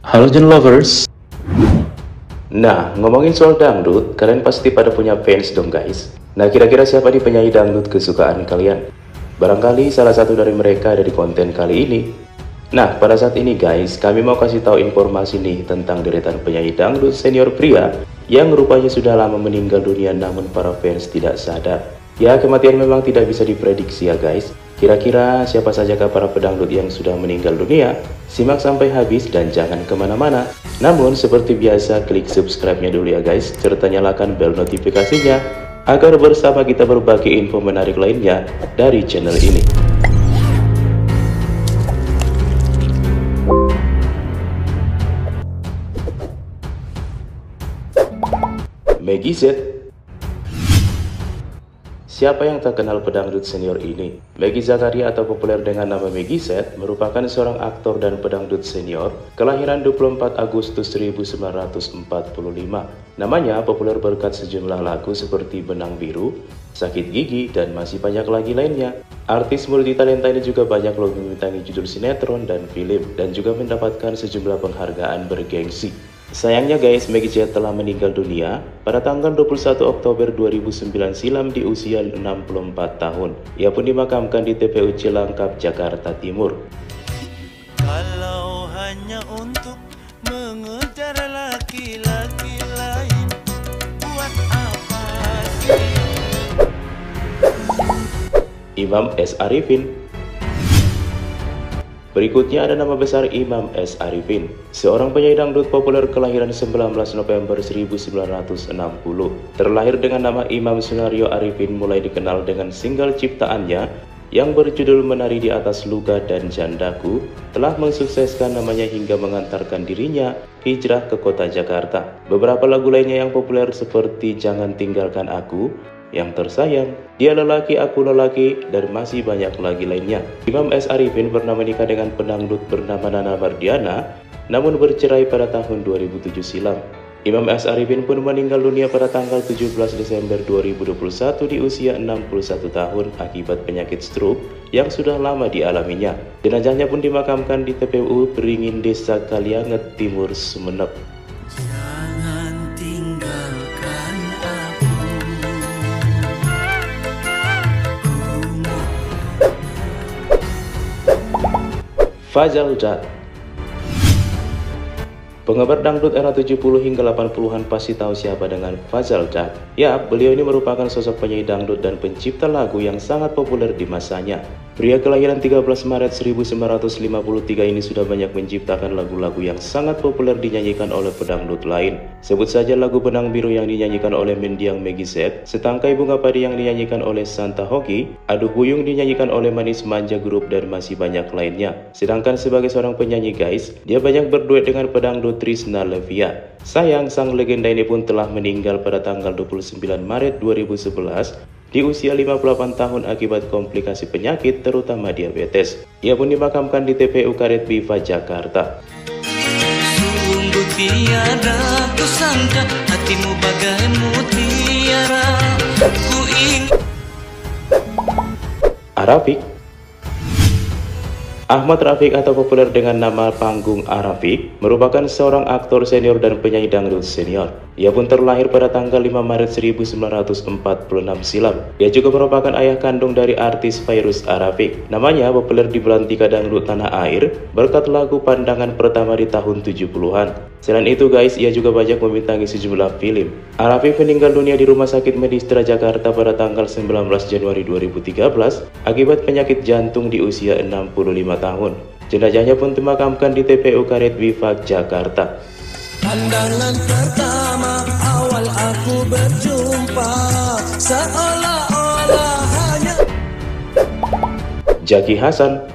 Halo Gen Lovers. Nah, ngomongin soal dangdut, kalian pasti pada punya fans dong guys. Nah, kira-kira siapa nih penyanyi dangdut kesukaan kalian? Barangkali salah satu dari mereka ada di konten kali ini. Nah, pada saat ini guys, kami mau kasih tahu informasi nih tentang deretan penyanyi dangdut senior pria yang rupanya sudah lama meninggal dunia namun para fans tidak sadar. Ya, kematian memang tidak bisa diprediksi ya guys. Kira-kira siapa sajakah para pedangdut yang sudah meninggal dunia? Simak sampai habis dan jangan kemana-mana. Namun seperti biasa klik subscribe-nya dulu ya guys, serta nyalakan bel notifikasinya agar bersama kita berbagi info menarik lainnya dari channel ini. Meggy Z. Siapa yang tak kenal pedangdut senior ini? Meggy Zakaria atau populer dengan nama Meggy Z merupakan seorang aktor dan pedangdut senior kelahiran 24 Agustus 1945. Namanya populer berkat sejumlah lagu seperti Benang Biru, Sakit Gigi, dan masih banyak lagi lainnya. Artis multitalenta ini juga banyak loh membintangi judul sinetron dan film dan juga mendapatkan sejumlah penghargaan bergengsi. Sayangnya guys, Meggy Z telah meninggal dunia pada tanggal 21 Oktober 2009 silam di usia 64 tahun. Ia pun dimakamkan di TPU Cilangkap, Jakarta Timur. Kalau hanya untuk mengejar laki-laki lain, buat apa sih? Imam S. Arifin. Berikutnya ada nama besar Imam S. Arifin, seorang penyanyi dangdut populer kelahiran 19 November 1960. Terlahir dengan nama Imam Sunario Arifin, mulai dikenal dengan single ciptaannya yang berjudul Menari di Atas Luka dan Jandaku, telah mensukseskan namanya hingga mengantarkan dirinya hijrah ke kota Jakarta. Beberapa lagu lainnya yang populer seperti Jangan Tinggalkan Aku, Yang Tersayang, Dia Lelaki Aku Lelaki, dan masih banyak lagi lainnya. Imam S. Arifin pernah menikah dengan pedangdut bernama Nana Mardiana, namun bercerai pada tahun 2007 silam. Imam S. Arifin pun meninggal dunia pada tanggal 17 Desember 2021 di usia 61 tahun akibat penyakit stroke yang sudah lama dialaminya. Jenazahnya pun dimakamkan di TPU Beringin, Desa Kalianget Timur, Sumeneb. Jangan tinggalkan aku. Fazal Jad. Penggemar dangdut era 70 hingga 80-an pasti tahu siapa dengan Fazal Jad. Ya, beliau ini merupakan sosok penyanyi dangdut dan pencipta lagu yang sangat populer di masanya. Pria kelahiran 13 Maret 1953 ini sudah banyak menciptakan lagu-lagu yang sangat populer dinyanyikan oleh pedangdut lain. Sebut saja lagu Benang Biru yang dinyanyikan oleh mendiang Meggy Z, Setangkai Bunga Padi yang dinyanyikan oleh Santa Hoki, Aduh Buyung dinyanyikan oleh Manis Manja Group, dan masih banyak lainnya. Sedangkan sebagai seorang penyanyi guys, dia banyak berduet dengan pedangdut Trisna Levia. Sayang, sang legenda ini pun telah meninggal pada tanggal 29 Maret 2011 di usia 58 tahun akibat komplikasi penyakit terutama diabetes. Ia pun dimakamkan di TPU Karet Biva, Jakarta. Sungguh tiada kusangka hatimu bagai mutiara. Ku ingin Rafiq. Ahmad Rafiq atau populer dengan nama panggung Rafiq merupakan seorang aktor senior dan penyanyi dangdut senior. Ia pun terlahir pada tanggal 5 Maret 1946 silam. Dia juga merupakan ayah kandung dari artis Fairuz Rafiq. Namanya populer di belantika dangdut tanah air berkat lagu Pandangan Pertama di tahun 70-an. Selain itu guys, ia juga banyak membintangi sejumlah film. Rafiq meninggal dunia di Rumah Sakit Medistra Jakarta pada tanggal 19 Januari 2013 akibat penyakit jantung di usia 65 tahun. Jenazahnya pun dimakamkan di TPU Karet Biva, Jakarta. pandangan pertama awal aku berjumpa, seolah-olah hanya Jaki Hasan.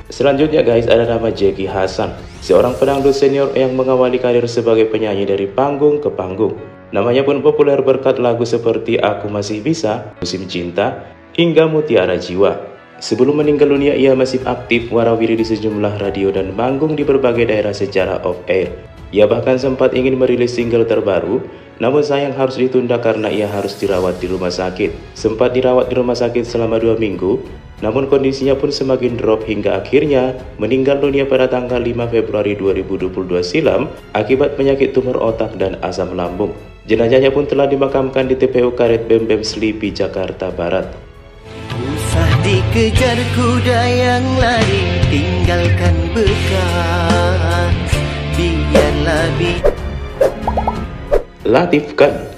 Selanjutnya guys, ada nama Jaki Hasan, seorang pedangdut senior yang mengawali karir sebagai penyanyi dari panggung ke panggung. Namanya pun populer berkat lagu seperti Aku Masih Bisa, Musim Cinta, hingga Mutiara Jiwa. Sebelum meninggal dunia, ia masih aktif warawiri di sejumlah radio dan manggung di berbagai daerah secara off-air. Ia bahkan sempat ingin merilis single terbaru, namun sayang harus ditunda karena ia harus dirawat di rumah sakit. Sempat dirawat di rumah sakit selama 2 minggu, Namun kondisinya pun semakin drop hingga akhirnya meninggal dunia pada tanggal 5 Februari 2022 silam akibat penyakit tumor otak dan asam lambung. Jenazahnya pun telah dimakamkan di TPU Karet Bem-Bem Selipi, Jakarta Barat. Usah dikejar kuda yang lari, tinggalkan bekas, biarlah Latif Khan.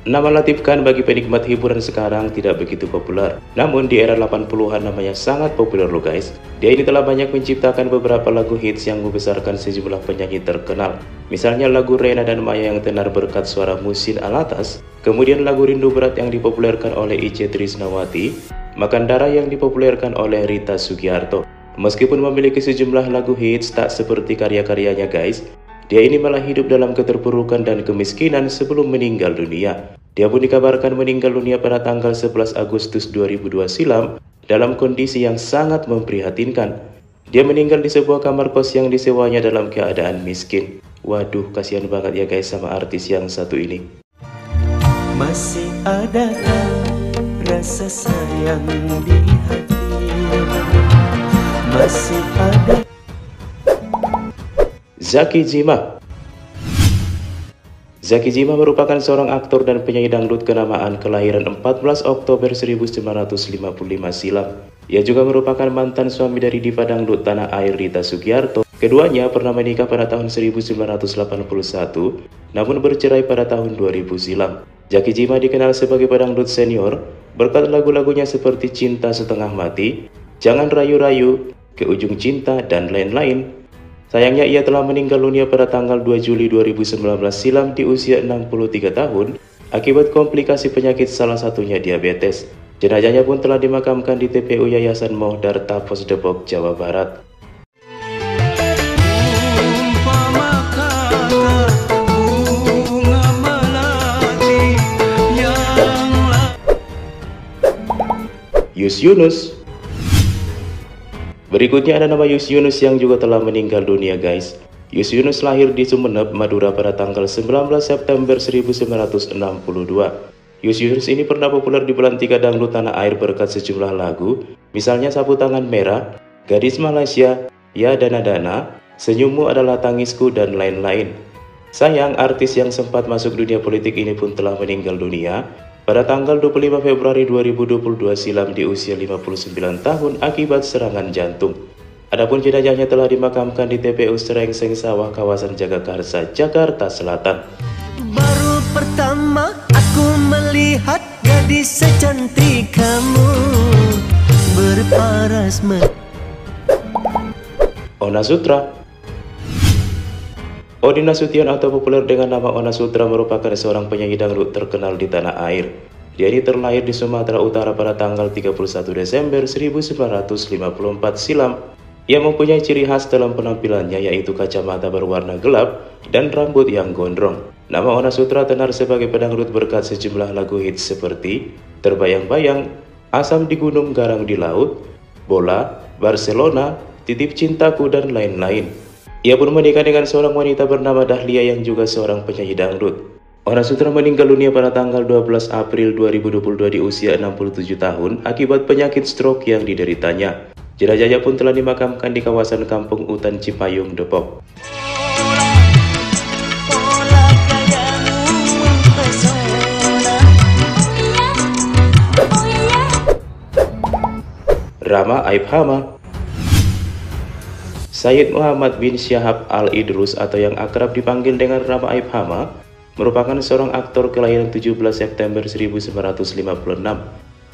Nama Latif Khan bagi penikmat hiburan sekarang tidak begitu populer. Namun di era 80-an namanya sangat populer loh guys. Dia ini telah banyak menciptakan beberapa lagu hits yang membesarkan sejumlah penyanyi terkenal. Misalnya lagu Rena dan Maya yang tenar berkat suara Musin Alatas. Kemudian lagu Rindu Berat yang dipopulerkan oleh Itje Trisnawati. Makan Darah yang dipopulerkan oleh Rita Sugiarto. Meskipun memiliki sejumlah lagu hits tak seperti karya-karyanya guys, dia ini malah hidup dalam keterpurukan dan kemiskinan sebelum meninggal dunia. Dia pun dikabarkan meninggal dunia pada tanggal 11 Agustus 2002 silam dalam kondisi yang sangat memprihatinkan. Dia meninggal di sebuah kamar kos yang disewanya dalam keadaan miskin. Waduh, kasihan banget ya guys sama artis yang satu ini. masih adakah rasa sayang di hati, masih ada. Zaky Zima. Zaky Zima merupakan seorang aktor dan penyanyi dangdut kenamaan kelahiran 14 Oktober 1955 silam. Ia juga merupakan mantan suami dari diva dangdut tanah air Rita Sugiarto. Keduanya pernah menikah pada tahun 1981, namun bercerai pada tahun 2000 silam. Zaky Zima dikenal sebagai pedangdut senior berkat lagu-lagunya seperti Cinta Setengah Mati, Jangan Rayu-Rayu, Ke Ujung Cinta, dan lain-lain. Sayangnya ia telah meninggal dunia pada tanggal 2 Juli 2019 silam di usia 63 tahun akibat komplikasi penyakit salah satunya diabetes. Jenazahnya pun telah dimakamkan di TPU Yayasan Mohdar Tapos Depok, Jawa Barat. Yus Yunus. Berikutnya ada nama Yus Yunus yang juga telah meninggal dunia guys. Yus Yunus lahir di Sumeneb, Madura pada tanggal 19 September 1962. Yus Yunus ini pernah populer di belantika dangdut tanah air berkat sejumlah lagu, misalnya Sapu Tangan Merah, Gadis Malaysia, Ya Dana Dana, Senyummu Adalah Tangisku, dan lain-lain. Sayang, artis yang sempat masuk dunia politik ini pun telah meninggal dunia pada tanggal 25 Februari 2022 silam di usia 59 tahun akibat serangan jantung. Adapun jenazahnya telah dimakamkan di TPU Serengseng Sawah, kawasan Jagakarsa, Jakarta Selatan. Baru pertama aku melihat gadis secantik kamu berparas Ona Sutra. Odi Nasution atau populer dengan nama Ona Sutra merupakan seorang penyanyi dangdut terkenal di tanah air. Dia ini terlahir di Sumatera Utara pada tanggal 31 Desember 1954 silam. Ia mempunyai ciri khas dalam penampilannya yaitu kacamata berwarna gelap dan rambut yang gondrong. Nama Ona Sutra tenar sebagai pedangdut berkat sejumlah lagu hits seperti Terbayang-Bayang, Asam di Gunung Garang di Laut, Bola, Barcelona, Titip Cintaku, dan lain-lain. Ia pun menikah dengan seorang wanita bernama Dahlia yang juga seorang penyanyi dangdut. Ona Sutra meninggal dunia pada tanggal 12 April 2022 di usia 67 tahun akibat penyakit stroke yang dideritanya. Jenazahnya pun telah dimakamkan di kawasan Kampung Utan Cipayung, Depok. Rama Aib Hama. Sayyid Muhammad bin Syahab Al-Idrus atau yang akrab dipanggil dengan Rama Aib Hama merupakan seorang aktor kelahiran 17 September 1956.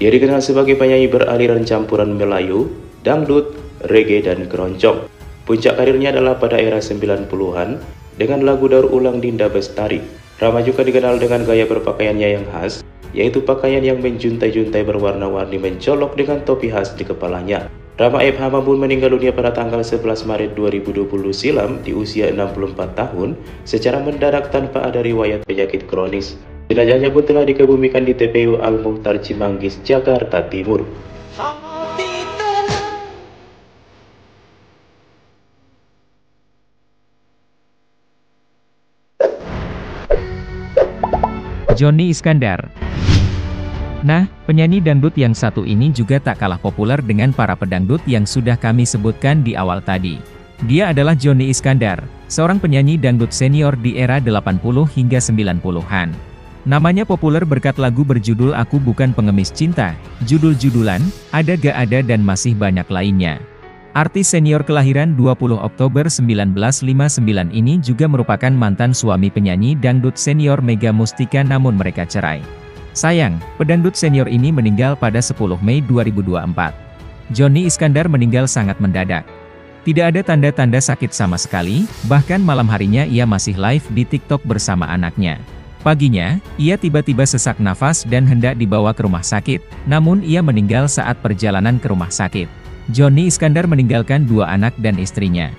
Dia dikenal sebagai penyanyi beraliran campuran Melayu, dangdut, reggae, dan keroncong. Puncak karirnya adalah pada era 90-an dengan lagu daur ulang Dinda Bestari. Rama juga dikenal dengan gaya berpakaiannya yang khas, yaitu pakaian yang menjuntai-juntai berwarna-warni mencolok dengan topi khas di kepalanya. Rama Aib Hama pun meninggal dunia pada tanggal 11 Maret 2020 silam di usia 64 tahun secara mendadak tanpa ada riwayat penyakit kronis. Jenazahnya pun telah dikebumikan di TPU Al-Mukhtar Cimanggis, Jakarta Timur. Johnny Iskandar. Nah, penyanyi dangdut yang satu ini juga tak kalah populer dengan para pedangdut yang sudah kami sebutkan di awal tadi. Dia adalah Johnny Iskandar, seorang penyanyi dangdut senior di era 80 hingga 90-an. Namanya populer berkat lagu berjudul Aku Bukan Pengemis Cinta, judul-judulan, Ada Gak Ada dan masih banyak lainnya. Artis senior kelahiran 20 Oktober 1959 ini juga merupakan mantan suami penyanyi dangdut senior Mega Mustika namun mereka cerai. Sayang, pedangdut senior ini meninggal pada 10 Mei 2024. Johnny Iskandar meninggal sangat mendadak. Tidak ada tanda-tanda sakit sama sekali, bahkan malam harinya ia masih live di TikTok bersama anaknya. Paginya, ia tiba-tiba sesak nafas dan hendak dibawa ke rumah sakit, namun ia meninggal saat perjalanan ke rumah sakit. Johnny Iskandar meninggalkan 2 anak dan istrinya.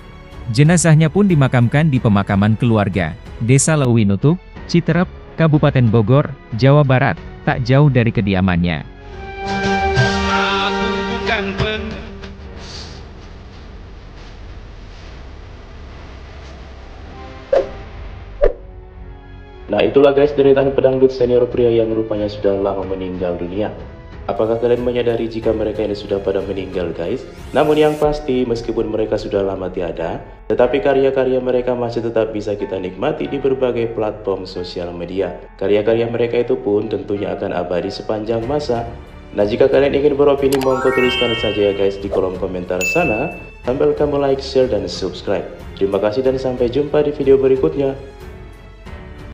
Jenazahnya pun dimakamkan di pemakaman keluarga, Desa Leuwinutup, Citerep, Kabupaten Bogor, Jawa Barat, tak jauh dari kediamannya. Nah itulah guys deretan pedangdut senior pria yang rupanya sudah lama meninggal dunia. Apakah kalian menyadari jika mereka ini sudah pada meninggal guys? Namun yang pasti meskipun mereka sudah lama tiada, tetapi karya-karya mereka masih tetap bisa kita nikmati di berbagai platform sosial media. Karya-karya mereka itu pun tentunya akan abadi sepanjang masa. Nah jika kalian ingin beropini monggo tuliskan saja ya guys di kolom komentar sana. Sambil kamu like, share, dan subscribe. Terima kasih dan sampai jumpa di video berikutnya.